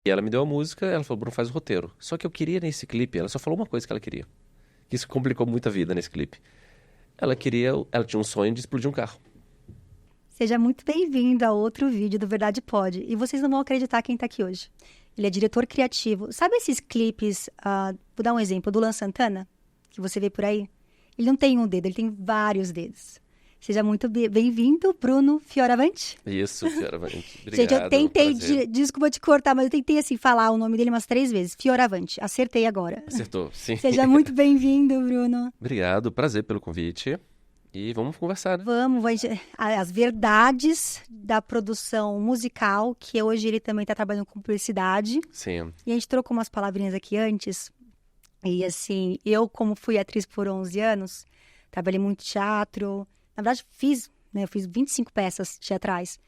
E ela me deu a música, ela falou, Bruno, faz o roteiro. Só que eu queria nesse clipe, ela só falou uma coisa que ela queria. Isso complicou muito a vida nesse clipe. Ela tinha um sonho de explodir um carro. Seja muito bem-vindo a outro vídeo do Verdade Pode. E vocês não vão acreditar quem tá aqui hoje. Ele é diretor criativo. Sabe esses clipes, vou dar um exemplo, do Luan Santana, que você vê por aí? Ele não tem um dedo, ele tem vários dedos. Seja muito bem-vindo, Bruno Fioravante. Isso, Fioravante. Obrigado, Gente, eu tentei, prazer. desculpa te cortar, mas eu tentei, assim, falar o nome dele umas 3 vezes. Fioravante. Acertei agora. Acertou, sim. Seja muito bem-vindo, Bruno. Obrigado, prazer pelo convite. E vamos conversar, né? Vamos, as verdades da produção musical, que hoje ele também está trabalhando com publicidade. Sim. E a gente trocou umas palavrinhas aqui antes. E assim, eu como fui atriz por 11 anos, trabalhei muito teatro. Na verdade, eu fiz 25 peças teatrais.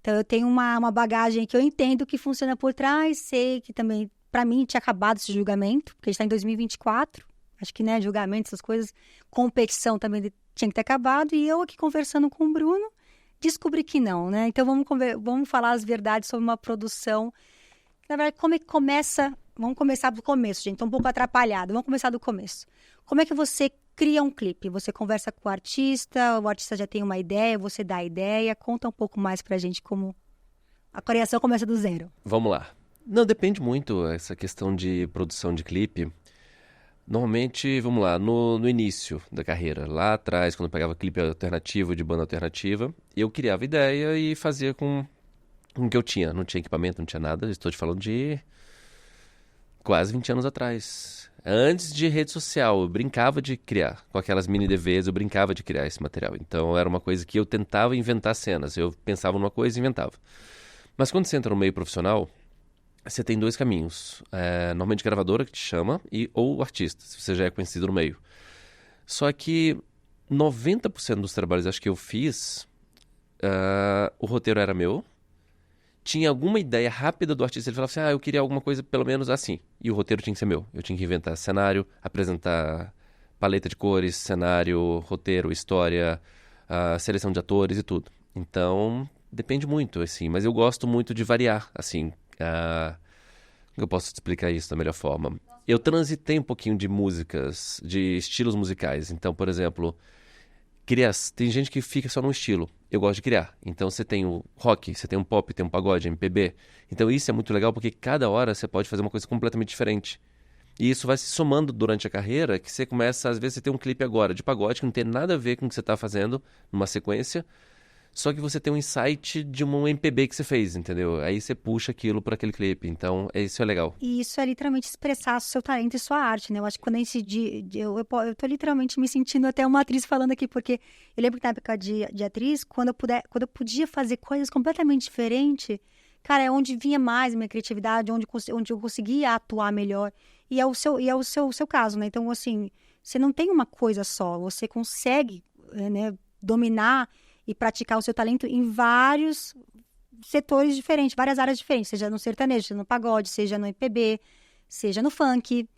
Então eu tenho uma bagagem que eu entendo que funciona por trás, sei que também, para mim, tinha acabado esse julgamento, porque a gente está em 2024. Acho que, né, julgamento, essas coisas, competição também tinha que ter acabado. E eu aqui conversando com o Bruno, descobri que não, né? Então vamos falar as verdades sobre uma produção. Na verdade, como é que começa? Vamos começar do começo, gente. Tô um pouco atrapalhado. Vamos começar do começo. Como é que você cria um clipe? Você conversa com o artista já tem uma ideia, você dá a ideia. Conta um pouco mais pra gente como a criação começa do zero. Vamos lá. Não, depende muito essa questão de produção de clipe. Normalmente, vamos lá, no início da carreira, lá atrás, quando eu pegava clipe alternativo, de banda alternativa, eu criava ideia e fazia com o que eu tinha. Não tinha equipamento, não tinha nada. Estou te falando de quase 20 anos atrás. Antes de rede social, eu brincava de criar. Com aquelas mini DVs, eu brincava de criar esse material. Então, era uma coisa que eu tentava inventar cenas. Eu pensava numa coisa e inventava. Mas quando você entra no meio profissional, você tem dois caminhos. Normalmente gravadora que te chama ou o artista, se você já é conhecido no meio. Só que 90% dos trabalhos acho que eu fiz, o roteiro era meu. Tinha alguma ideia rápida do artista, ele falava assim, eu queria alguma coisa pelo menos assim. E o roteiro tinha que ser meu. Eu tinha que inventar cenário, apresentar paleta de cores, cenário, roteiro, história, seleção de atores e tudo. Então, depende muito, assim. Mas eu gosto muito de variar, assim. Eu posso te explicar isso da melhor forma. Eu transitei um pouquinho de músicas, de estilos musicais. Então, por exemplo, tem gente que fica só num estilo. Eu gosto de criar. Então, você tem o rock, você tem um pop, tem um pagode, MPB. Então, isso é muito legal porque cada hora você pode fazer uma coisa completamente diferente. E isso vai se somando durante a carreira, que você começa, às vezes, você tem um clipe agora de pagode que não tem nada a ver com o que você está fazendo numa sequência. Só que você tem um insight de um MPB que você fez, entendeu? Aí você puxa aquilo para aquele clipe. Então, isso é legal. E isso é literalmente expressar o seu talento e sua arte, né? Eu acho que quando a gente... Eu tô literalmente me sentindo até uma atriz falando aqui, porque eu lembro que na época de atriz, quando eu podia fazer coisas completamente diferentes, cara, é onde vinha mais a minha criatividade, onde eu conseguia atuar melhor. E é o seu caso, né? Então, assim, você não tem uma coisa só, você consegue, né, dominar e praticar o seu talento em vários setores diferentes, várias áreas diferentes, seja no sertanejo, seja no pagode, seja no MPB, seja no funk.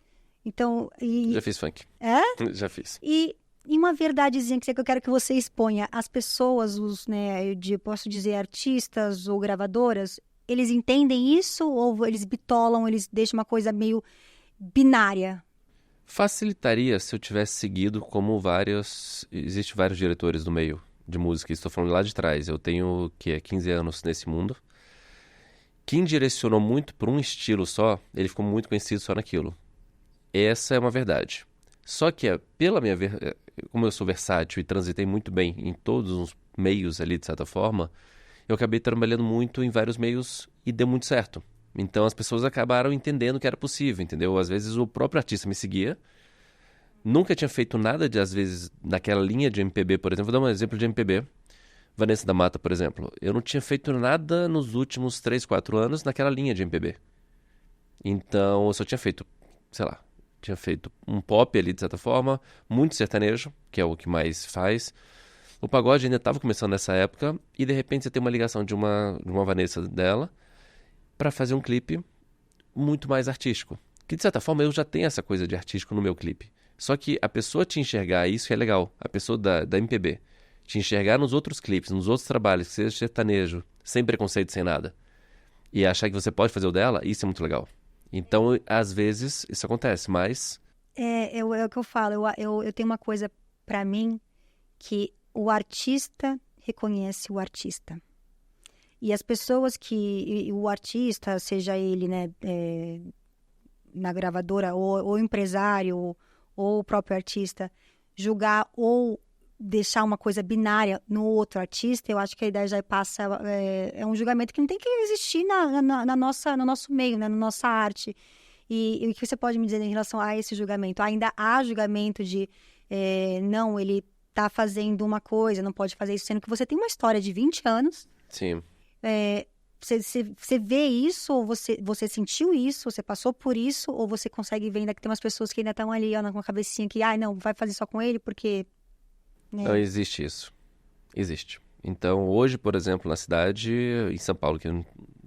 Então, Já fiz funk. É? Já fiz. E uma verdadezinha que eu quero que você exponha, as pessoas, posso dizer, artistas ou gravadoras, eles entendem isso ou eles bitolam, eles deixam uma coisa meio binária? Facilitaria se eu tivesse seguido como Existem vários diretores no meio de música. Estou falando lá de trás. Eu tenho, 15 anos nesse mundo. Quem direcionou muito por um estilo só, ele ficou muito conhecido só naquilo. Essa é uma verdade. Só que, como eu sou versátil e transitei muito bem em todos os meios ali, de certa forma, eu acabei trabalhando muito em vários meios e deu muito certo. Então as pessoas acabaram entendendo que era possível, entendeu? Às vezes o próprio artista me seguia, nunca tinha feito nada às vezes, naquela linha de MPB, por exemplo. Vou dar um exemplo de MPB. Vanessa da Mata, por exemplo. Eu não tinha feito nada nos últimos 3, 4 anos naquela linha de MPB. Então, eu só tinha feito, sei lá, tinha feito um pop ali, de certa forma, muito sertanejo, que é o que mais faz. O pagode ainda estava começando nessa época, e de repente você tem uma ligação de uma Vanessa dela para fazer um clipe muito mais artístico. Que, de certa forma, eu já tenho essa coisa de artístico no meu clipe. Só que a pessoa te enxergar, isso é legal, a pessoa da MPB, te enxergar nos outros clipes, nos outros trabalhos, que seja sertanejo, sem preconceito, sem nada, e achar que você pode fazer o dela, isso é muito legal. Então, às vezes, isso acontece, mas... É o que eu falo. Eu tenho uma coisa pra mim que o artista reconhece o artista. E as pessoas que... o artista, seja ele, né, na gravadora, ou o empresário, ou o próprio artista, julgar ou deixar uma coisa binária no outro artista, eu acho que a ideia já passa... É um julgamento que não tem que existir no nosso meio, né, na nossa arte. E o que você pode me dizer em relação a esse julgamento? Ainda há julgamento de... não, ele tá fazendo uma coisa, não pode fazer isso, sendo que você tem uma história de 20 anos. Sim. Você vê isso, ou você sentiu isso, você passou por isso, ou você consegue ver ainda que tem umas pessoas que ainda estão ali, ó, com a cabecinha que, não, vai fazer só com ele, porque... né? Não existe isso. Existe. Então, hoje, por exemplo, na cidade, em São Paulo, que eu não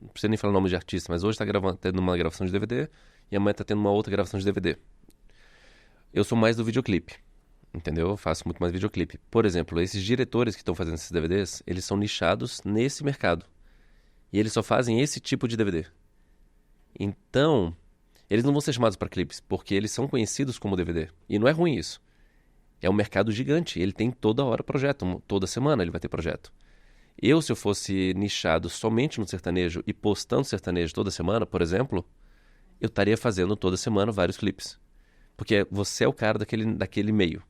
precisa nem falar o nome de artista, mas hoje tá tendo uma gravação de DVD e amanhã tá tendo uma outra gravação de DVD. Eu sou mais do videoclipe, entendeu? Eu faço muito mais videoclipe. Por exemplo, esses diretores que estão fazendo esses DVDs, eles são nichados nesse mercado. E eles só fazem esse tipo de DVD. Então, eles não vão ser chamados para clipes, porque eles são conhecidos como DVD. E não é ruim isso. É um mercado gigante. Ele tem toda hora projeto. Toda semana ele vai ter projeto. Se eu fosse nichado somente no sertanejo e postando sertanejo toda semana, por exemplo, eu estaria fazendo toda semana vários clipes. Porque você é o cara daquele meio.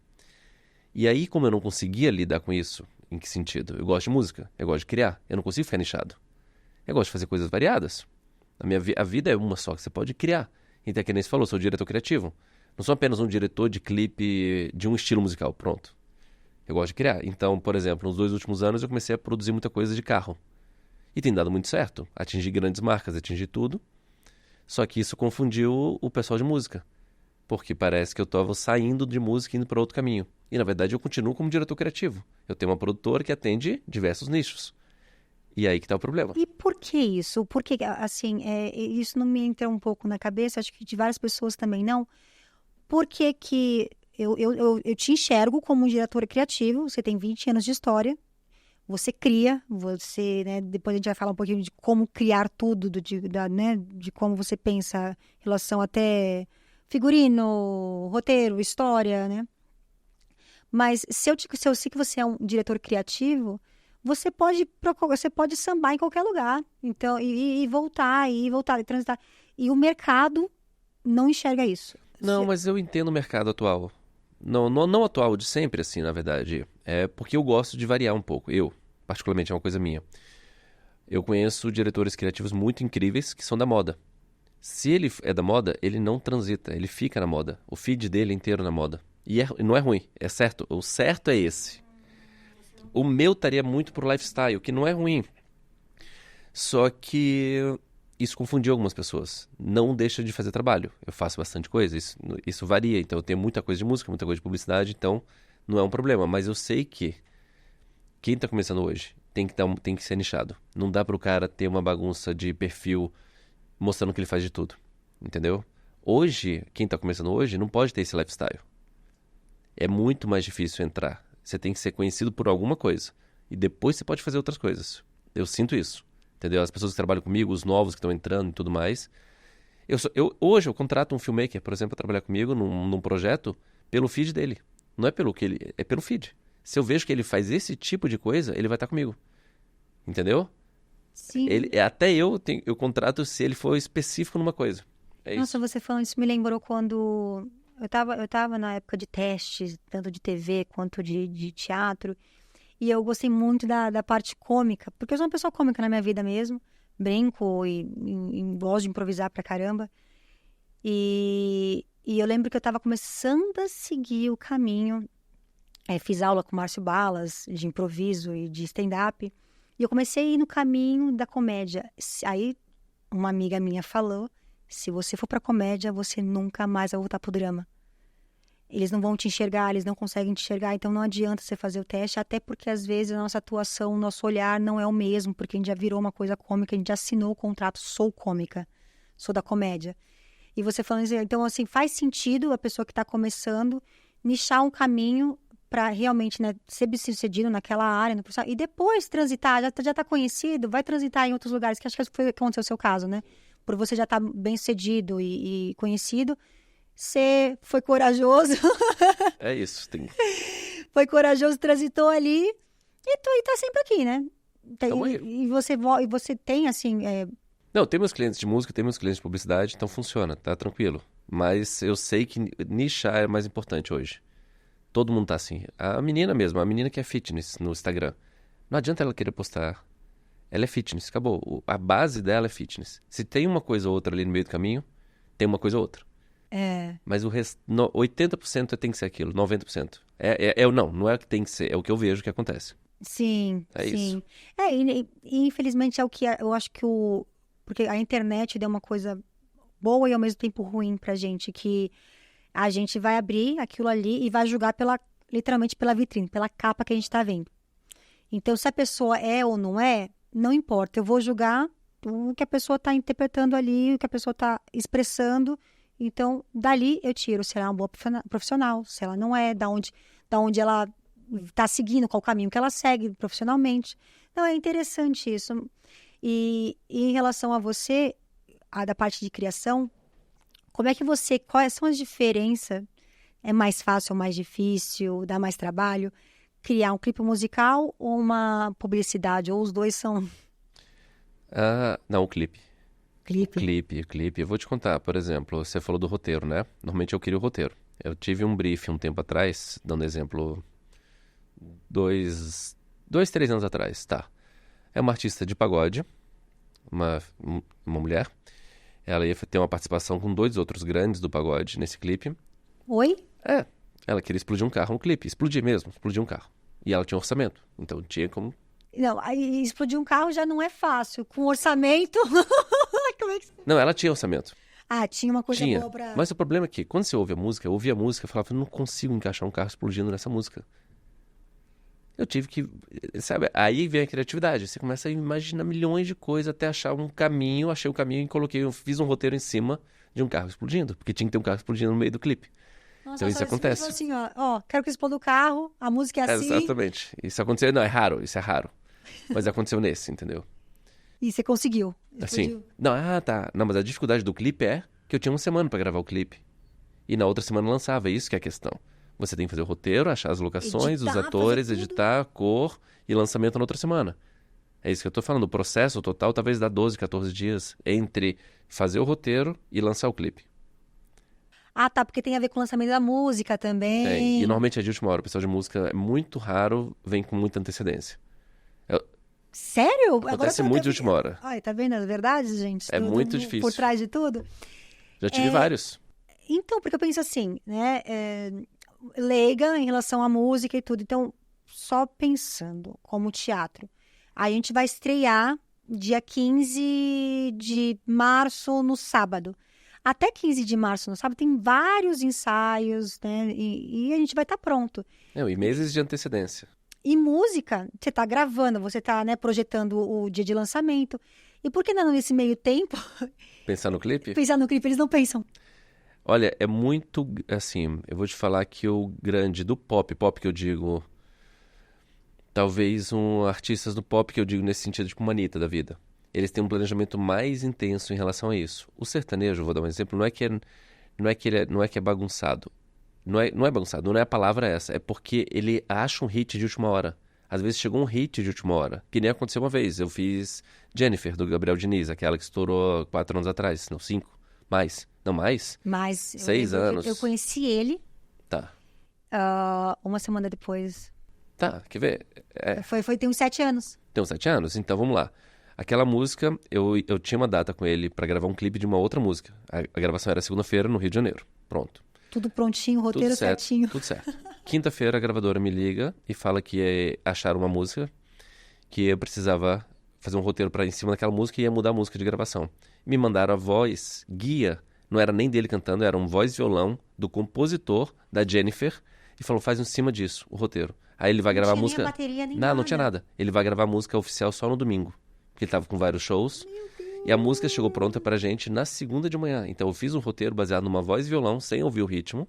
E aí, como eu não conseguia lidar com isso, em que sentido? Eu gosto de música, eu gosto de criar, eu não consigo ficar nichado. Eu gosto de fazer coisas variadas. A vida é uma só, que você pode criar. Então, que nem você falou, sou diretor criativo. Não sou apenas um diretor de clipe de um estilo musical, pronto. Eu gosto de criar. Então, por exemplo, nos 2 últimos anos eu comecei a produzir muita coisa de carro. E tem dado muito certo. Atingir grandes marcas, atingir tudo. Só que isso confundiu o pessoal de música. Porque parece que eu estava saindo de música e indo para outro caminho. E, na verdade, eu continuo como diretor criativo. Eu tenho uma produtora que atende diversos nichos. E aí que está o problema. E por que isso? Porque, assim, isso não me entra um pouco na cabeça, acho que de várias pessoas também não. Por que que eu te enxergo como um diretor criativo, você tem 20 anos de história, você cria, né, depois a gente vai falar um pouquinho de como criar tudo, né, de como você pensa em relação até figurino, roteiro, história, né? Mas se eu sei que você é um diretor criativo, você pode sambar em qualquer lugar, então, e voltar, e transitar. E o mercado não enxerga isso. Não, mas eu entendo o mercado atual. Não atual, de sempre, assim, na verdade. É porque eu gosto de variar um pouco. Eu, particularmente, é uma coisa minha. Eu conheço diretores criativos muito incríveis que são da moda. Se ele é da moda, ele não transita, ele fica na moda. O feed dele é inteiro na moda. E não é ruim, é certo. O certo é esse. O meu estaria muito pro lifestyle, que não é ruim. Só que isso confundiu algumas pessoas. Não deixa de fazer trabalho. Eu faço bastante coisa, isso varia. Então eu tenho muita coisa de música, muita coisa de publicidade, então não é um problema. Mas eu sei que quem está começando hoje tem que ser nichado. Não dá pro cara ter uma bagunça de perfil mostrando que ele faz de tudo. Entendeu? Hoje, quem está começando hoje não pode ter esse lifestyle. É muito mais difícil entrar. Você tem que ser conhecido por alguma coisa. E depois você pode fazer outras coisas. Eu sinto isso. Entendeu? As pessoas que trabalham comigo, os novos que estão entrando e tudo mais. Hoje eu contrato um filmmaker, por exemplo, para trabalhar comigo num projeto pelo feed dele. Não é pelo que ele... É pelo feed. Se eu vejo que ele faz esse tipo de coisa, ele vai estar comigo. Entendeu? Sim. Até eu contrato se ele for específico numa coisa. É isso. Nossa, você falando isso me lembrou quando... Eu tava na época de testes, tanto de TV quanto de teatro. E eu gostei muito da parte cômica, porque eu sou uma pessoa cômica na minha vida mesmo. Brinco e gosto de improvisar pra caramba. E eu lembro que eu tava começando a seguir o caminho. Fiz aula com o Márcio Balas, de improviso e de stand-up. E eu comecei a ir no caminho da comédia. Aí uma amiga minha falou: se você for pra comédia, você nunca mais vai voltar pro drama. Eles não vão te enxergar, eles não conseguem te enxergar, então não adianta você fazer o teste, até porque às vezes a nossa atuação, o nosso olhar não é o mesmo, porque a gente já virou uma coisa cômica, a gente já assinou o contrato, sou cômica, sou da comédia. E você falando assim, então assim, faz sentido a pessoa que está começando nichar um caminho para realmente, né, ser bem-sucedido naquela área, no profissional, e depois transitar, já tá conhecido, vai transitar em outros lugares, que acho que foi o que aconteceu o seu caso, né? Por você já estar bem-sucedido e conhecido, você foi corajoso, É isso, tem... foi corajoso, transitou ali e tá sempre aqui, né? Tamo aí. E você tem, assim, Não, tem meus clientes de música, tem meus clientes de publicidade, então funciona, tá tranquilo. Mas eu sei que nichar é mais importante hoje. Todo mundo tá assim. A menina mesmo, a menina que é fitness no Instagram. Não adianta ela querer postar. Ela é fitness, acabou. A base dela é fitness. Se tem uma coisa ou outra ali no meio do caminho, tem uma coisa ou outra. Mas o resto, 80% tem que ser aquilo, 90%. Não é o que tem que ser, é o que eu vejo que acontece. sim, É sim. isso. E infelizmente é o que eu acho que porque a internet deu uma coisa boa e ao mesmo tempo ruim pra gente, que a gente vai abrir aquilo ali e vai julgar literalmente pela vitrine, pela capa que a gente tá vendo. Então, se a pessoa é ou não é, não importa. Eu vou julgar o que a pessoa está interpretando ali, o que a pessoa está expressando. Então, dali eu tiro se ela é uma boa profissional, se ela não é, da onde ela está seguindo, qual o caminho que ela segue profissionalmente. Então, é interessante isso. E em relação a você, da parte de criação, quais são as diferenças? É mais fácil ou mais difícil? Dá mais trabalho? Criar um clipe musical ou uma publicidade? Ou os dois são Não, o clipe. clipe? Clipe. Eu vou te contar, por exemplo, você falou do roteiro, né? Normalmente eu queria o roteiro. Eu tive um briefing um tempo atrás, dando exemplo, 3 anos atrás, tá. É uma artista de pagode, uma mulher. Ela ia ter uma participação com 2 outros grandes do pagode nesse clipe. Oi? Ela queria explodir um carro no clipe. Explodir mesmo, explodir um carro. E ela tinha um orçamento. Então tinha como... Não, aí explodir um carro já não é fácil. Com orçamento. Como é que... Não, ela tinha orçamento. Tinha uma coisa Tinha. boa pra. Mas o problema é que quando você ouve a música, eu ouvia a música e falava, eu não consigo encaixar um carro explodindo nessa música. Eu tive que... Sabe? Aí vem a criatividade. Você começa a imaginar milhões de coisas até achar um caminho. Achei o caminho e fiz um roteiro em cima de um carro explodindo. Porque tinha que ter um carro explodindo no meio do clipe. Nossa, Então isso acontece. Assim, ó, quero que exploda o carro, a música é assim. Exatamente. Isso aconteceu... Não, é raro. Isso é raro. Mas aconteceu nesse, entendeu? E você conseguiu. Assim. Não, tá. Não, mas a dificuldade do clipe é que eu tinha uma semana pra gravar o clipe. E na outra semana lançava. Isso que é a questão. Você tem que fazer o roteiro, achar as locações, os atores, editar, cor e lançamento na outra semana. É isso que eu tô falando. O processo total talvez dá 12, 14 dias entre fazer o roteiro e lançar o clipe. Tá, porque tem a ver com o lançamento da música também. Tem. E normalmente é de última hora. O pessoal de música é muito raro, vem com muita antecedência. Sério? Acontece muito de última hora. Ai, tá vendo as verdades, gente? É muito difícil. Por trás de tudo. Já tive vários. Então, porque eu penso assim, né? Leiga em relação à música e tudo. Então, só pensando como teatro. A gente vai estrear dia 15 de março, no sábado. Até 15 de março, no sábado, tem vários ensaios, né? E a gente vai estar pronto. E meses de antecedência. E música, você está gravando, você está, né, projetando o dia de lançamento. E por que não, nesse meio tempo... Pensar no clipe? Pensar no clipe, eles não pensam. Olha, é muito, assim, eu vou te falar que o grande do pop que eu digo, talvez artistas do pop que eu digo nesse sentido, tipo uma Anitta da vida. Eles têm um planejamento mais intenso em relação a isso. O sertanejo, vou dar um exemplo, não é que é bagunçado. Não é bagunçado, não é a palavra essa. É porque ele acha um hit de última hora. Às vezes chegou um hit de última hora. Que nem aconteceu uma vez. Eu fiz Jennifer, do Gabriel Diniz, aquela que estourou 4 anos atrás. Não, 5. Mais. Não, mais? Mais. 6 anos. Eu conheci ele. Tá. Uma semana depois. Tá, quer ver? Tem uns 7 anos. Tem uns 7 anos? Então vamos lá. Aquela música, eu tinha uma data com ele pra gravar um clipe de uma outra música. A gravação era segunda-feira no Rio de Janeiro. Pronto. Tudo prontinho, roteiro tudo certo, certinho. Tudo certo. Quinta-feira a gravadora me liga e fala que acharam uma música, que eu precisava fazer um roteiro em cima daquela música e ia mudar a música de gravação. Me mandaram a voz guia, não era nem dele cantando, era um voz e violão do compositor, da Jennifer, e falou, faz em cima disso, o roteiro. Aí ele vai gravar a música... Não tinha nem a bateria, nem não, nada. não tinha nada. Ele vai gravar a música oficial só no domingo, porque ele tava com vários shows. E a música chegou pronta pra gente na segunda de manhã. Então eu fiz um roteiro baseado numa voz e violão, sem ouvir o ritmo.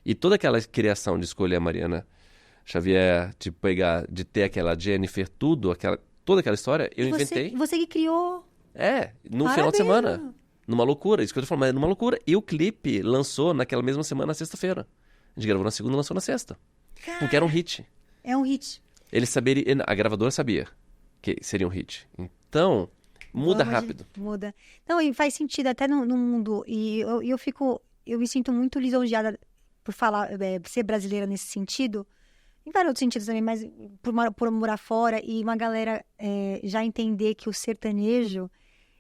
E toda aquela criação de escolher a Mariana Xavier, de pegar, de ter aquela Jennifer, toda aquela história, eu inventei. Você que criou. No Parabéns, final de semana. mano. Numa loucura, isso que eu tô falando, mas numa loucura. E o clipe lançou naquela mesma semana, na sexta-feira. A gente gravou na segunda e lançou na sexta. Porque era um hit. É um hit. A gravadora sabia que seria um hit. Então, muda rápido. Muda. Não, e faz sentido até no mundo. E eu me sinto muito lisonjeada por ser brasileira nesse sentido. Em vários outros sentidos também, mas por morar fora e uma galera já entender que o sertanejo,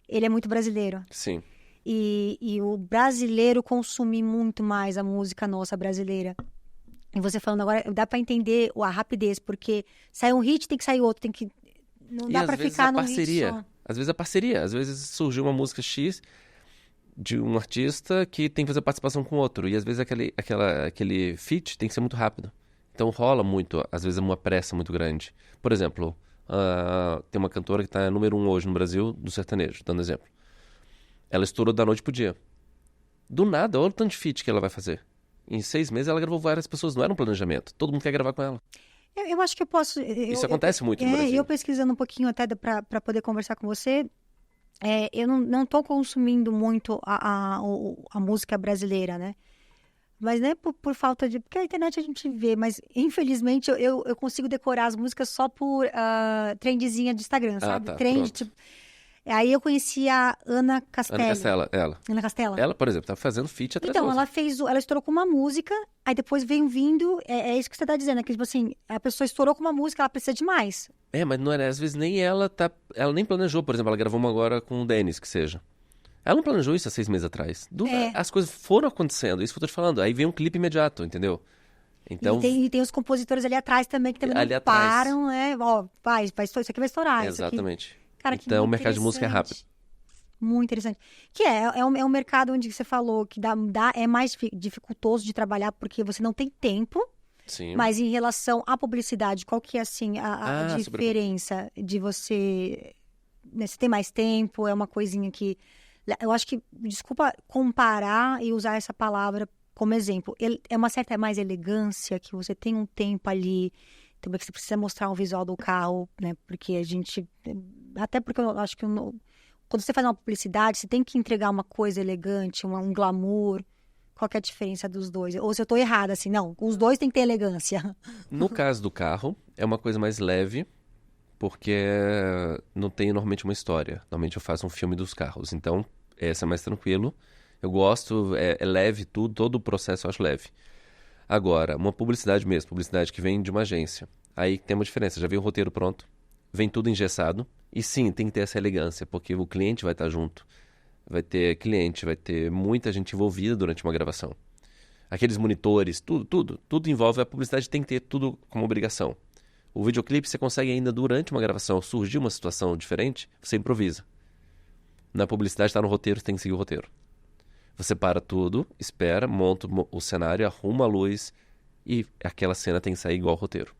ele é muito brasileiro. Sim. E o brasileiro consumir muito mais a música nossa brasileira. E você falando agora, dá pra entender a rapidez, porque sai um hit, tem que sair outro, não dá pra ficar num hit só. Às vezes a parceria, às vezes surgiu uma música X de um artista que tem que fazer participação com outro, e às vezes aquele feat tem que ser muito rápido. Então rola muito, às vezes é uma pressa muito grande. Por exemplo, tem uma cantora que tá número 1 hoje no Brasil, do sertanejo, dando exemplo. Ela estourou da noite pro dia. Do nada, olha o tanto de feat que ela vai fazer. Em 6 meses ela gravou várias pessoas, não era um planejamento. Todo mundo quer gravar com ela. Eu acho que eu posso... Isso acontece muito no Brasil. Eu pesquisando um pouquinho até para poder conversar com você, eu não tô consumindo muito a música brasileira, né? Mas não é por falta de... Porque a internet a gente vê, mas infelizmente eu consigo decorar as músicas só por trendzinha de Instagram, sabe? Tá, Trend, pronto. tipo... Aí eu conheci a Ana Castelli. Ana Castela, ela. Ana Castela. Ela, por exemplo, tá fazendo feat atrás Então, da outra. ela estourou com uma música, aí depois vem vindo, é isso que você tá dizendo, é que, tipo assim, a pessoa estourou com uma música, ela precisa de mais. Mas não era, às vezes nem ela nem planejou, por exemplo, ela gravou uma agora com o Denis, que seja. Ela não planejou isso há 6 meses atrás. As coisas foram acontecendo, isso que eu tô te falando. Aí vem um clipe imediato, entendeu? Então, E tem os compositores ali atrás também, que também ali não atrás. param, ó, isso aqui vai estourar. Exatamente. Isso aqui... Cara, que Então, o muito mercado de música é rápido. Muito interessante. Que é um mercado onde você falou que é mais dificultoso de trabalhar porque você não tem tempo. Sim. Mas em relação à publicidade, qual que é assim a diferença de você... Né, você tem mais tempo, é uma coisinha que... Eu acho que, desculpa comparar e usar essa palavra como exemplo. É uma certa mais elegância, que você tem um tempo ali, também que você precisa mostrar um visual do carro, né? Porque a gente... Até porque eu acho que... Quando você faz uma publicidade, você tem que entregar uma coisa elegante, um glamour. Qual que é a diferença dos dois? Ou se eu tô errada, assim, não. Os dois têm que ter elegância. No caso do carro, é uma coisa mais leve, porque não tem normalmente uma história. Normalmente eu faço um filme dos carros, então esse é mais tranquilo. Eu gosto, é leve tudo, todo o processo eu acho leve. Agora, uma publicidade mesmo, publicidade que vem de uma agência. Aí tem uma diferença, já vem o roteiro pronto, vem tudo engessado. E sim, tem que ter essa elegância, porque o cliente vai estar junto. Vai ter cliente, vai ter muita gente envolvida durante uma gravação. Aqueles monitores, tudo envolve. A publicidade tem que ter tudo como obrigação. O videoclipe você consegue ainda durante uma gravação, surgir uma situação diferente, você improvisa. Na publicidade está no roteiro, você tem que seguir o roteiro. Você para tudo, espera, monta o cenário, arruma a luz e aquela cena tem que sair igual ao roteiro.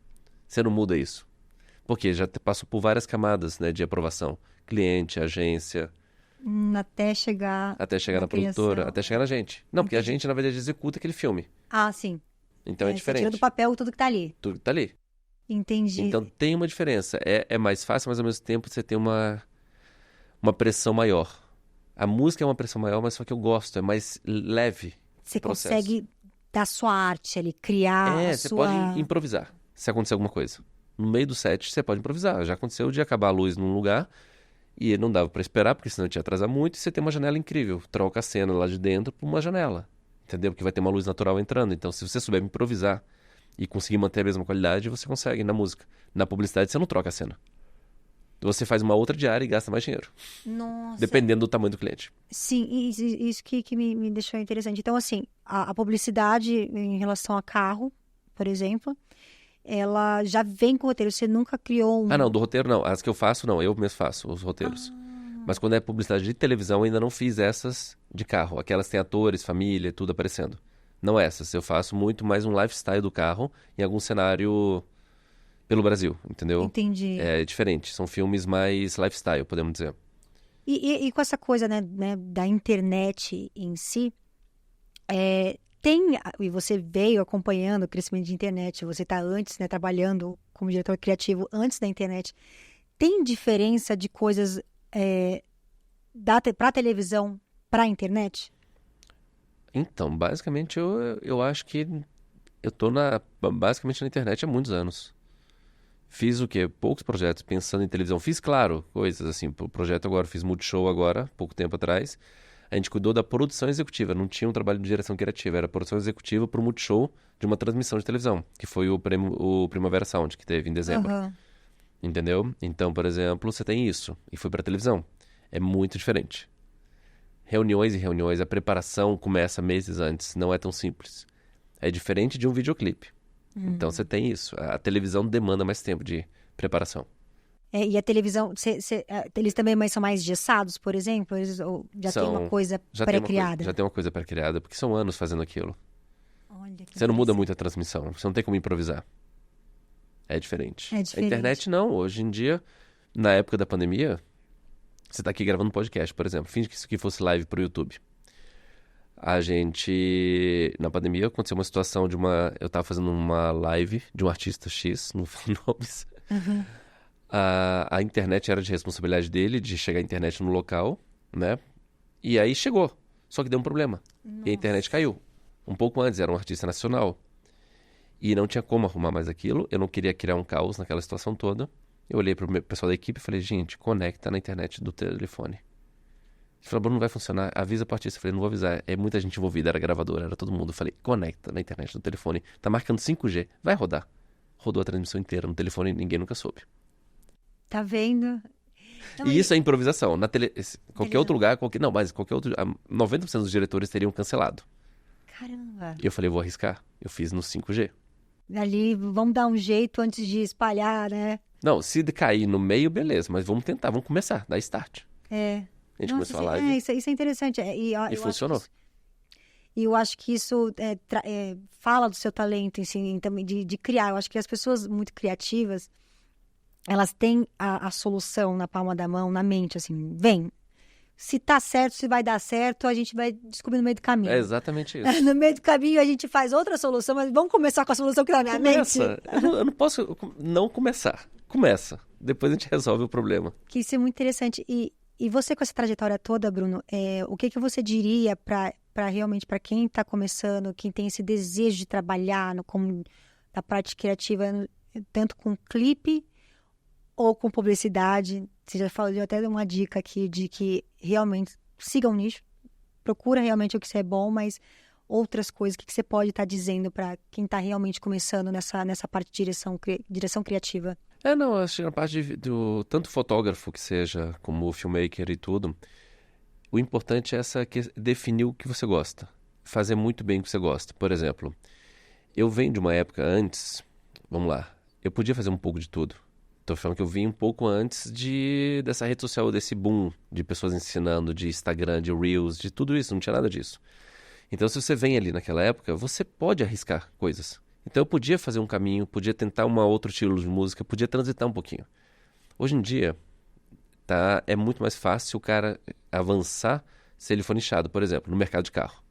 Você não muda isso. Porque já passou por várias camadas, né, de aprovação. Cliente, agência... Até chegar na produtora, até chegar na gente. Não, porque a gente, na verdade, executa aquele filme. Ah, sim. Então é diferente. Você tira do papel tudo que tá ali. Tudo que tá ali. Entendi. Então tem uma diferença. É mais fácil, mas ao mesmo tempo você tem uma pressão maior. A música é uma pressão maior, mas só que eu gosto, é mais leve. Você consegue dar sua arte ali, criar você pode improvisar, se acontecer alguma coisa. No meio do set, você pode improvisar. Já aconteceu de acabar a luz num lugar e não dava pra esperar, porque senão ia atrasar muito, e você tem uma janela incrível. Troca a cena lá de dentro por uma janela. Entendeu? Porque vai ter uma luz natural entrando. Então, se você souber improvisar e conseguir manter a mesma qualidade, você consegue na música. Na publicidade, você não troca a cena. Você faz uma outra diária e gasta mais dinheiro. Nossa. Dependendo do tamanho do cliente. Sim, isso que me deixou interessante. Então, assim, a publicidade em relação a carro, por exemplo, ela já vem com o roteiro. Você nunca criou um... Ah, não, do roteiro não. As que eu faço, não. Eu mesmo faço os roteiros. Mas quando é publicidade de televisão, eu ainda não fiz essas de carro. Aquelas que tem atores, família, tudo aparecendo. Não essas. Eu faço muito mais um lifestyle do carro em algum cenário pelo Brasil, entendeu? Entendi. É diferente. São filmes mais lifestyle, podemos dizer. E com essa coisa, né, da internet em si, e você veio acompanhando o crescimento de internet, você está antes, né, trabalhando como diretor criativo antes da internet. Tem diferença de coisas para televisão, para internet? Então, basicamente, eu acho que eu tô basicamente na internet há muitos anos. Fiz o quê? Poucos projetos pensando em televisão. Fiz, claro, coisas assim. O projeto agora, fiz Multishow agora, pouco tempo atrás. A gente cuidou da produção executiva, não tinha um trabalho de direção criativa, era produção executiva para o Multishow de uma transmissão de televisão, que foi o Primavera Sound, que teve em dezembro. Aham. Entendeu? Então, por exemplo, você tem isso, e foi para televisão. É muito diferente. Reuniões e reuniões, a preparação começa meses antes, não é tão simples. É diferente de um videoclipe. Então você tem isso. A televisão demanda mais tempo de preparação. E a televisão, eles também são mais engessados, por exemplo? Ou já tem uma coisa pré-criada? Já tem uma coisa pré-criada, porque são anos fazendo aquilo. Olha, que Você não muda interessante. muito a transmissão, você não tem como improvisar. É diferente. É A diferente. internet não. Hoje em dia, na época da pandemia, você está aqui gravando um podcast, por exemplo. Finge que isso aqui fosse live pro YouTube. A gente, na pandemia, aconteceu uma situação eu estava fazendo uma live de um artista X, não falo nomes. Uhum. A internet era de responsabilidade dele, de chegar a internet no local, né? E aí chegou. Só que deu um problema. E a internet caiu. Um pouco antes, era um artista nacional. E não tinha como arrumar mais aquilo. Eu não queria criar um caos naquela situação toda. Eu olhei pro pessoal da equipe e falei, gente, conecta na internet do telefone. Ele falou, Bruno, não vai funcionar. Avisa pro artista. Eu falei, não vou avisar. É muita gente envolvida, era gravadora, era todo mundo. Eu falei, conecta na internet do telefone. Tá marcando 5G. Vai rodar. Rodou a transmissão inteira no telefone e ninguém nunca soube. Tá vendo? Não, E isso é improvisação. Qualquer outro lugar, não, mas qualquer outro. 90% dos diretores teriam cancelado. Caramba. E eu falei, vou arriscar. Eu fiz no 5G. Ali, vamos dar um jeito antes de espalhar, né? Não, se cair no meio, beleza, mas vamos tentar, vamos começar, dar start. É. A gente Nossa, começou a live isso é interessante. e funcionou. E eu acho que isso fala do seu talento, assim, também de criar. Eu acho que as pessoas muito criativas, elas têm a solução na palma da mão, na mente, assim, vem. Se tá certo, se vai dar certo, a gente vai descobrir no meio do caminho. É exatamente isso. No meio do caminho a gente faz outra solução, mas vamos começar com a solução que tá na minha mente. Começa. Eu não posso não começar. Começa. Depois a gente resolve o problema. Que isso é muito interessante. E você com essa trajetória toda, Bruno, o que você diria para realmente para quem está começando, quem tem esse desejo de trabalhar como na parte criativa, tanto com clipe ou com publicidade? Você já falou, deu até uma dica aqui de que realmente siga o nicho, procura realmente o que você é bom, mas outras coisas, o que você pode estar dizendo para quem está realmente começando nessa parte de direção criativa? Não, acho que na parte do tanto fotógrafo que seja, como filmmaker e tudo, o importante é definir o que você gosta. Fazer muito bem o que você gosta. Por exemplo, eu venho de uma época antes, vamos lá, eu podia fazer um pouco de tudo. Tô falando que eu vim um pouco antes dessa rede social, desse boom de pessoas ensinando, de Instagram, de Reels, de tudo isso, não tinha nada disso. Então, se você vem ali naquela época, você pode arriscar coisas. Então, eu podia fazer um caminho, podia tentar outro estilo de música, podia transitar um pouquinho. Hoje em dia, é muito mais fácil o cara avançar se ele for nichado, por exemplo, no mercado de carro.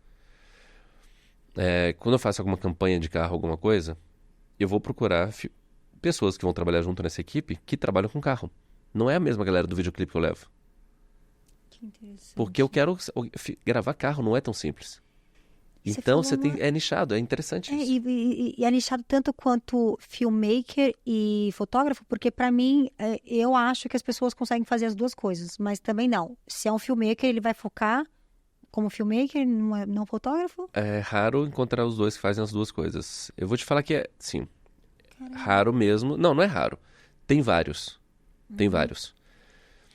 Quando eu faço alguma campanha de carro, alguma coisa, eu vou procurar pessoas que vão trabalhar junto nessa equipe que trabalham com carro. Não é a mesma galera do videoclipe que eu levo. Que interessante. Porque eu quero gravar carro, não é tão simples. Então é nichado, é interessante isso. E é nichado tanto quanto filmmaker e fotógrafo, porque para mim, eu acho que as pessoas conseguem fazer as duas coisas, mas também não. Se é um filmmaker, ele vai focar como filmmaker, não fotógrafo? É raro encontrar os dois que fazem as duas coisas. Eu vou te falar que sim, raro mesmo. Não é raro. Tem vários. Tem vários.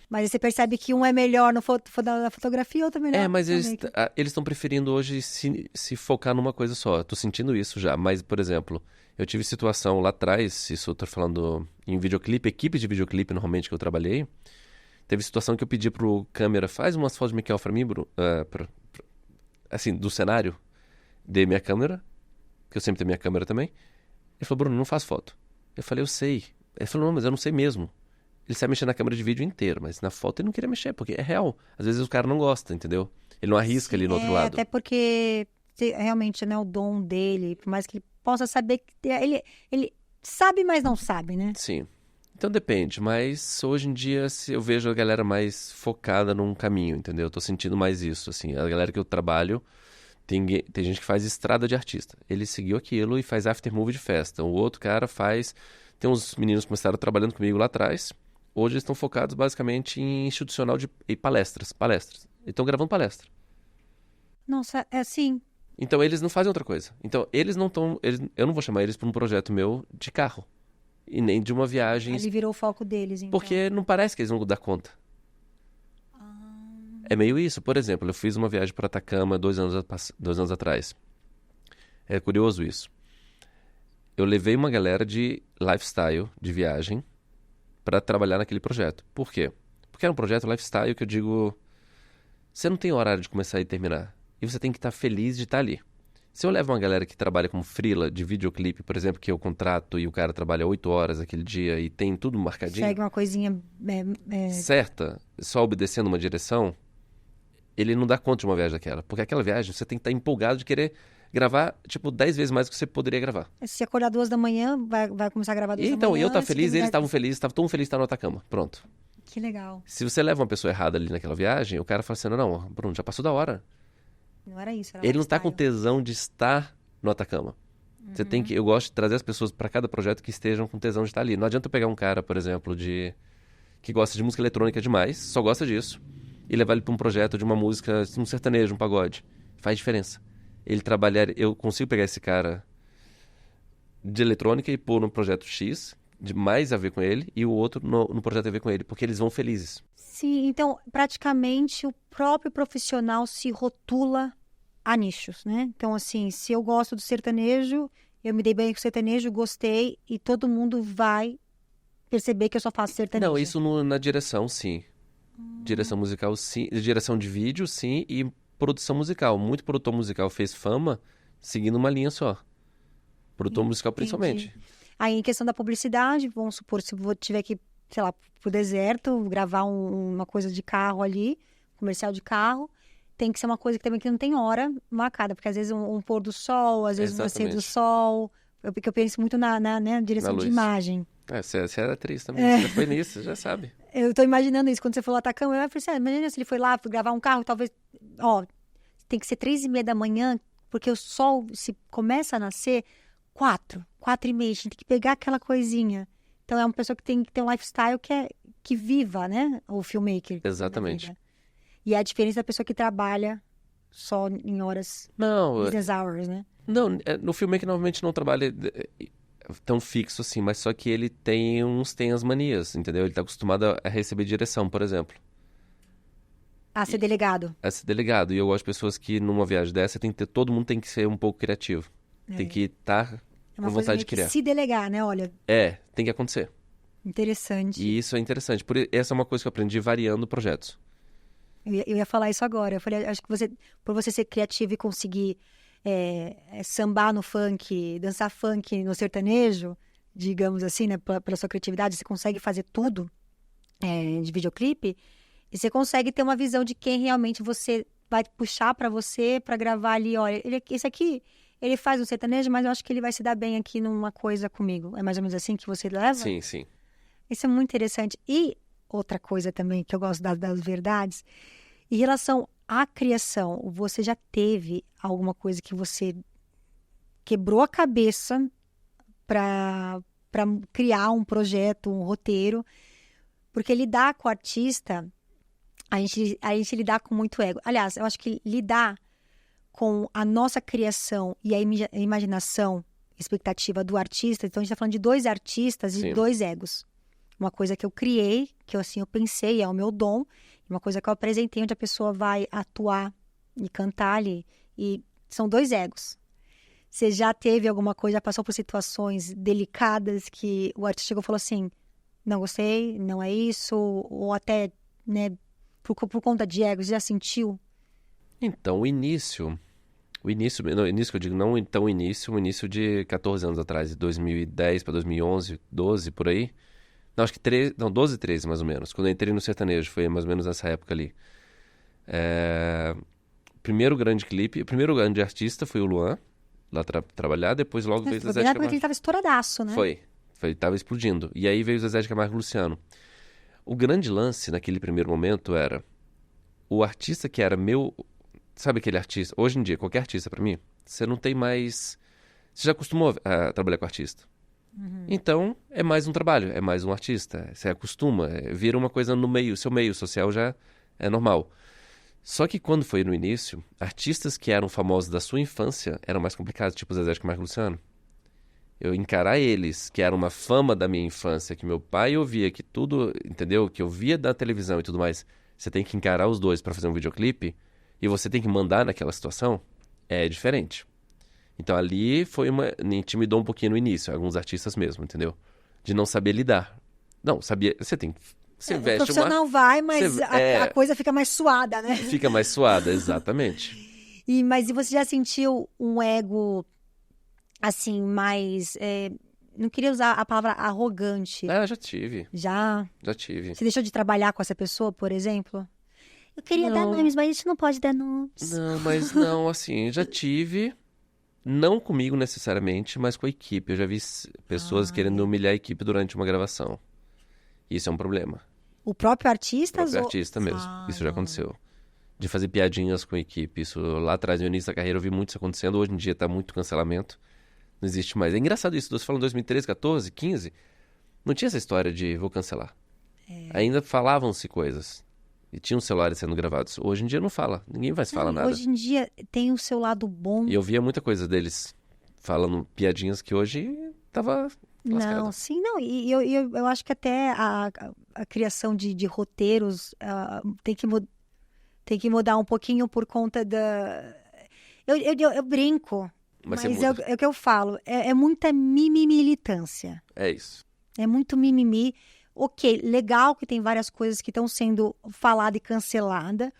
Mas aí você percebe que um é melhor na fotografia, outro é melhor mas no eles filmmaker. estão preferindo hoje se focar numa coisa só. Eu tô sentindo isso já. Mas, por exemplo, eu tive situação lá atrás, isso eu tô falando em videoclipe, equipe de videoclipe normalmente que eu trabalhei. Teve situação que eu pedi pro câmera, faz umas fotos de Miquel pra mim, Bruno, assim, do cenário. Dei minha câmera, que eu sempre tenho minha câmera também. Ele falou, Bruno, não faz foto. Eu falei, eu sei. Ele falou, não, mas eu não sei mesmo. Ele sabe mexer na câmera de vídeo inteiro, mas na foto ele não queria mexer, porque é real. Às vezes o cara não gosta, entendeu? Ele não arrisca ali no outro lado. Até porque realmente, né, o dom dele, por mais que ele possa saber que ele sabe, mas não sabe, né? Sim. Então depende, mas hoje em dia eu vejo a galera mais focada num caminho, entendeu? Eu tô sentindo mais isso, assim. A galera que eu trabalho, tem gente que faz estrada de artista. Ele seguiu aquilo e faz aftermovie de festa. O outro cara faz... Tem uns meninos que começaram trabalhando comigo lá atrás. Hoje eles estão focados basicamente em institucional e palestras. Palestras. Eles estão gravando palestra. Nossa, é assim. Então eles não fazem outra coisa. Então eles não estão... Eu não vou chamar eles para um projeto meu de carro. E nem de uma viagem... Ele virou o foco deles, então. Porque não parece que eles vão dar conta. É meio isso. Por exemplo, eu fiz uma viagem para Atacama 2 anos atrás. É curioso isso. Eu levei uma galera de lifestyle, de viagem, para trabalhar naquele projeto. Por quê? Porque era um projeto lifestyle que eu digo... Você não tem horário de começar e terminar. E você tem que estar feliz de estar ali. Se eu levo uma galera que trabalha como freela de videoclipe, por exemplo, que eu contrato e o cara trabalha 8 horas aquele dia e tem tudo marcadinho... Segue uma coisinha... certa, só obedecendo uma direção, ele não dá conta de uma viagem daquela. Porque aquela viagem você tem que estar empolgado de querer gravar, tipo, 10 vezes mais do que você poderia gravar. Se acordar 2 da manhã, vai começar a gravar 2 da manhã. Então, eu tava feliz, você eles estavam felizes, tava todo mundo feliz de estar no Atacama. Pronto. Que legal. Se você leva uma pessoa errada ali naquela viagem, o cara fala assim, não, Bruno, já passou da hora. Não era isso, era Ele não tá lifestyle. com tesão de estar no Atacama. Você tem que... Eu gosto de trazer as pessoas para cada projeto que estejam com tesão de estar ali. Não adianta eu pegar um cara, por exemplo, que gosta de música eletrônica demais, só gosta disso, e levar ele para um projeto de uma música, um sertanejo, um pagode. Faz diferença. Ele trabalhar... Eu consigo pegar esse cara de eletrônica e pôr no projeto X, de mais a ver com ele, e o outro no projeto a ver com ele, porque eles vão felizes. Sim, então, praticamente, o próprio profissional se rotula a nichos, né? Então, assim, se eu gosto do sertanejo, eu me dei bem com o sertanejo, gostei, e todo mundo vai perceber que eu só faço sertanejo. Não, isso na direção, sim. Direção musical, sim. Direção de vídeo, sim. E produção musical. Muito produtor musical fez fama seguindo uma linha só. Produtor musical, principalmente. Aí, em questão da publicidade, vamos supor, se eu tiver que, sei lá, pro deserto, gravar uma coisa de carro ali, comercial de carro, tem que ser uma coisa que também que não tem hora marcada, porque às vezes um pôr do sol, às vezes um nascer do sol, porque eu penso muito na direção de imagem. Você era atriz também, você já foi nisso, você já sabe. Eu tô imaginando isso, quando você falou Atacama, eu falei assim, imagina se ele foi lá gravar um carro, talvez, tem que ser 3:30 da manhã, porque o sol, se começa a nascer, 4:30, a gente tem que pegar aquela coisinha. Então é uma pessoa que tem que ter um lifestyle que viva, né, o filmmaker. Exatamente. E é a diferença da pessoa que trabalha só em horas, business hours, né? Não, no filmmaker normalmente não trabalha tão fixo assim, mas só que ele tem as manias, entendeu? Ele tá acostumado a receber direção, por exemplo. A ser delegado. A ser delegado. E eu gosto de pessoas que numa viagem dessa todo mundo tem que ser um pouco criativo. Tem que estar com vontade de criar. Se delegar, né? Olha. Tem que acontecer. Interessante. E isso é interessante. Essa é uma coisa que eu aprendi variando projetos. Eu ia falar isso agora. Eu falei, acho que por você ser criativo e conseguir sambar no funk, dançar funk no sertanejo, digamos assim, né? Pela sua criatividade, você consegue fazer tudo de videoclipe e você consegue ter uma visão de quem realmente você vai puxar para você para gravar ali. Olha, esse aqui, ele faz um sertanejo, mas eu acho que ele vai se dar bem aqui numa coisa comigo. É mais ou menos assim que você leva? Sim, sim. Isso é muito interessante. E outra coisa também que eu gosto das verdades, em relação à criação, você já teve alguma coisa que você quebrou a cabeça para criar um projeto, um roteiro? Porque lidar com o artista, a gente lidar com muito ego. Aliás, eu acho que lidar com a nossa criação e a imaginação, expectativa do artista, então a gente está falando de 2 artistas e 2 egos. Uma coisa que eu criei, que eu pensei, é o meu dom, e uma coisa que eu apresentei, onde a pessoa vai atuar e cantar ali. E são 2 egos. Você já teve alguma coisa, já passou por situações delicadas que o artista chegou e falou assim, não gostei, não é isso, ou até, né, por conta de egos, já sentiu? Então, o início que eu digo, não então o início de 14 anos atrás, de 2010 para 2011, 12, por aí. Não, acho que 12, 13 mais ou menos. Quando eu entrei no sertanejo, foi mais ou menos nessa época ali. primeiro grande clipe, o primeiro grande artista foi o Luan, lá trabalhar, depois logo veio o Zezé de Porque Camargo. ele tava estouradaço, né? Tava explodindo. E aí veio o Zezé de Camargo e Luciano. O grande lance naquele primeiro momento era o artista que era meu... Sabe aquele artista? Hoje em dia, qualquer artista pra mim, você não tem mais... Você já acostumou a trabalhar com artista. Então, é mais um trabalho, é mais um artista. Você acostuma, vira uma coisa no meio, seu meio social já é normal. Só que quando foi no início, artistas que eram famosos da sua infância eram mais complicados, tipo Zezé de Camargo e Luciano. Eu encarar eles, que era uma fama da minha infância, que meu pai ouvia, que tudo, entendeu? Que eu via da televisão e tudo mais. Você tem que encarar os dois pra fazer um videoclipe e você tem que mandar naquela situação, é diferente. Então ali me intimidou um pouquinho no início, alguns artistas mesmo, entendeu? De não saber lidar. Não, sabia, você tem, você O veste profissional vai, mas a coisa fica mais suada, né? Fica mais suada, exatamente. Mas e você já sentiu um ego, assim, mais... não queria usar a palavra arrogante. Já tive. Já? Já tive. Você deixou de trabalhar com essa pessoa, por exemplo? Eu queria dar nomes, mas a gente não pode dar nomes. Não, mas não, assim, já tive... Não comigo necessariamente, mas com a equipe. Eu já vi pessoas querendo humilhar a equipe durante uma gravação. Isso é um problema. O próprio artista? O próprio artista mesmo. Isso já aconteceu. De fazer piadinhas com a equipe. Isso lá atrás, no início da carreira, eu vi muito isso acontecendo. Hoje em dia tá muito cancelamento. Não existe mais. É engraçado isso. Você falou em 2013, 14, 15. Não tinha essa história de vou cancelar. Ainda falavam-se coisas. E tinham celulares sendo gravados. Hoje em dia não fala. Ninguém mais fala nada. Hoje em dia tem o seu lado bom. E eu via muita coisa deles falando piadinhas que hoje tava lascada. Não, sim, não. E eu acho que até a criação de roteiros tem que mudar um pouquinho por conta da... Eu brinco, mas é o que eu falo. É muita mimimilitância. É isso. É muito mimimi. Ok, legal que tem várias coisas que estão sendo faladas e canceladas,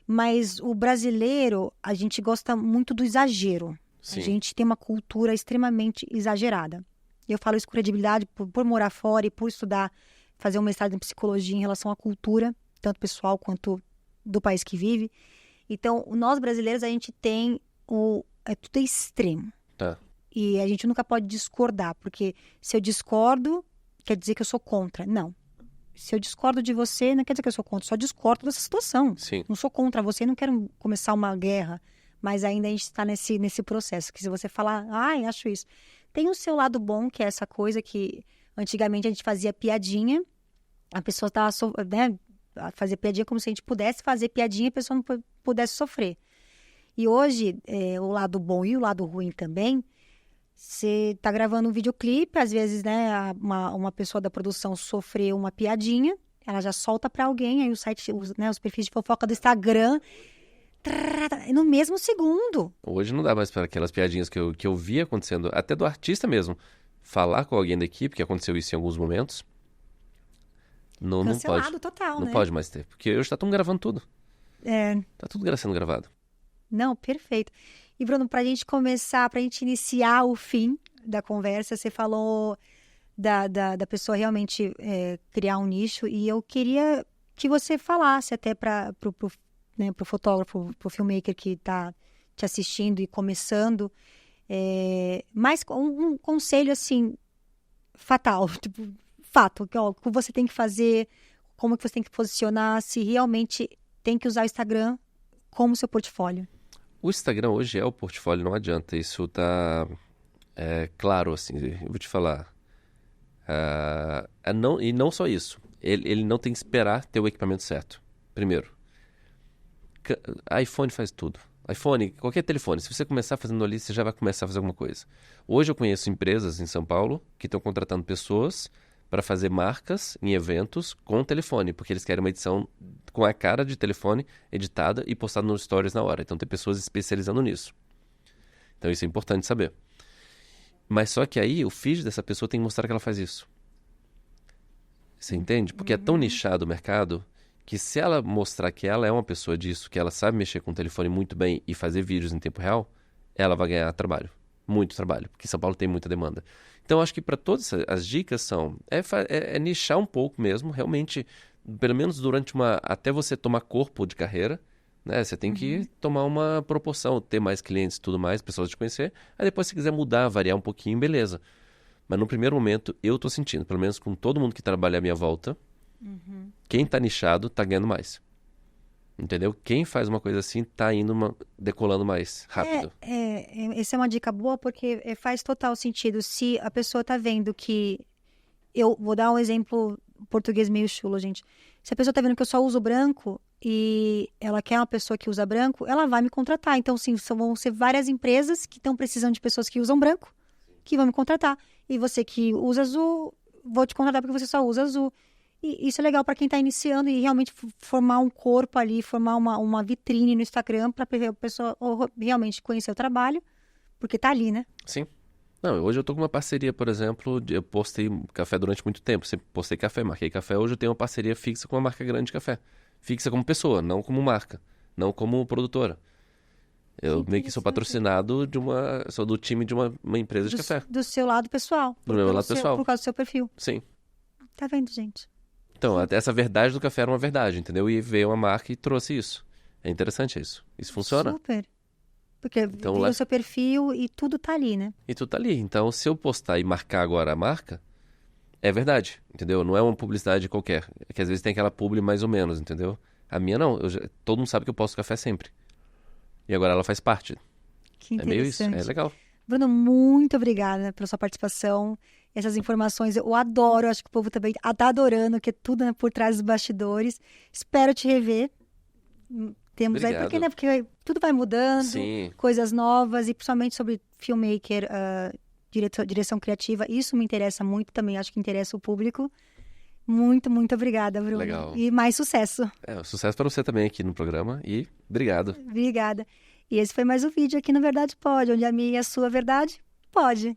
mas o brasileiro, a gente gosta muito do exagero. Sim. A gente tem uma cultura extremamente exagerada. Eu falo isso com credibilidade por morar fora e por estudar, fazer um mestrado em psicologia em relação à cultura, tanto pessoal quanto do país que vive. Então, nós brasileiros, a gente tem tudo é extremo. Tá. E a gente nunca pode discordar, porque se eu discordo, quer dizer que eu sou contra. Não. Se eu discordo de você, não quer dizer que eu sou contra. Só discordo dessa situação. Sim. Não sou contra você, não quero começar uma guerra. Mas ainda a gente está nesse processo. Que se você falar, acho isso. Tem o seu lado bom, que é essa coisa que antigamente a gente fazia piadinha. A pessoa estava, né, fazia piadinha como se a gente pudesse fazer piadinha e a pessoa não pudesse sofrer. E hoje, o lado bom e o lado ruim também... Você tá gravando um videoclipe, às vezes, né, uma pessoa da produção sofreu uma piadinha, ela já solta pra alguém, aí o site, os perfis de fofoca do Instagram, no mesmo segundo. Hoje não dá mais para aquelas piadinhas que eu vi acontecendo, até do artista mesmo, falar com alguém da equipe, que aconteceu isso em alguns momentos. Não Cancelado pode. Total, não né? pode mais ter, porque hoje tá tudo gravando tudo. Tá tudo sendo gravado. Não, perfeito. E, Bruno, para a gente começar, para a gente iniciar o fim da conversa, você falou da pessoa realmente criar um nicho, e eu queria que você falasse até para pro fotógrafo, pro filmmaker que está te assistindo e começando, mais um conselho, assim, fatal, tipo, fato, que, o que você tem que fazer, como que você tem que posicionar, se realmente tem que usar o Instagram como seu portfólio. O Instagram hoje é o portfólio, não adianta. Isso tá claro, assim, eu vou te falar. E não só isso. Ele não tem que esperar ter o equipamento certo. Primeiro, iPhone faz tudo. iPhone, qualquer telefone. Se você começar fazendo ali, você já vai começar a fazer alguma coisa. Hoje eu conheço empresas em São Paulo que estão contratando pessoas para fazer marcas em eventos com telefone, porque eles querem uma edição com a cara de telefone editada e postada nos stories na hora. Então tem pessoas especializando nisso. Então isso é importante saber. Mas só que aí o feed dessa pessoa tem que mostrar que ela faz isso. Você entende? Porque é tão nichado o mercado que se ela mostrar que ela é uma pessoa disso, que ela sabe mexer com o telefone muito bem e fazer vídeos em tempo real, ela vai ganhar trabalho. Muito trabalho, porque São Paulo tem muita demanda. Então, acho que para todas as dicas são... nichar um pouco mesmo, realmente, pelo menos durante até você tomar corpo de carreira, né? Você tem que tomar uma proporção, ter mais clientes e tudo mais, pessoas te conhecer. Aí depois, se quiser mudar, variar um pouquinho, beleza. Mas no primeiro momento, eu tô sentindo, pelo menos com todo mundo que trabalha à minha volta, quem tá nichado tá ganhando mais. Entendeu? Quem faz uma coisa assim tá decolando mais rápido. Essa é uma dica boa porque faz total sentido. Se a pessoa tá vendo que... Eu vou dar um exemplo português meio chulo, gente. Se a pessoa tá vendo que eu só uso branco e ela quer uma pessoa que usa branco, ela vai me contratar. Então, sim, vão ser várias empresas que estão precisando de pessoas que usam branco que vão me contratar. E você que usa azul, vou te contratar porque você só usa azul. E isso é legal para quem está iniciando e realmente formar um corpo ali, formar uma vitrine no Instagram para a pessoa realmente conhecer o trabalho, porque tá ali, né? Sim. Não, hoje eu tô com uma parceria, por exemplo, eu postei café durante muito tempo, sempre postei café, marquei café, hoje eu tenho uma parceria fixa com uma marca grande de café. Fixa como pessoa, não como marca, não como produtora. Eu meio que sou patrocinado sou do time de uma empresa de café. Do seu lado pessoal. Do meu lado pessoal. Por causa do seu perfil. Sim. Tá vendo, gente? Então, até essa verdade do café era uma verdade, entendeu? E veio uma marca e trouxe isso. É interessante isso. Isso funciona. Super. Porque Então, tem o seu perfil e tudo tá ali, né? E tudo tá ali. Então, se eu postar e marcar agora a marca, é verdade, entendeu? Não é uma publicidade qualquer. É que às vezes tem aquela publi mais ou menos, entendeu? A minha não. Todo mundo sabe que eu posto café sempre. E agora ela faz parte. Que interessante. É meio isso. É legal. Bruno, muito obrigada pela sua participação. Essas informações eu adoro. Acho que o povo também tá adorando, que é tudo, né, por trás dos bastidores. Espero te rever. Temos Obrigado. aí, porque tudo vai mudando, Sim. coisas novas, e principalmente sobre filmmaker, direção criativa. Isso me interessa muito também, acho que interessa o público. Muito, muito obrigada, Bruno. Legal. E mais sucesso. Sucesso para você também aqui no programa e obrigado. Obrigada. E esse foi mais um vídeo aqui no Verdade Pode, onde a minha e a sua verdade pode.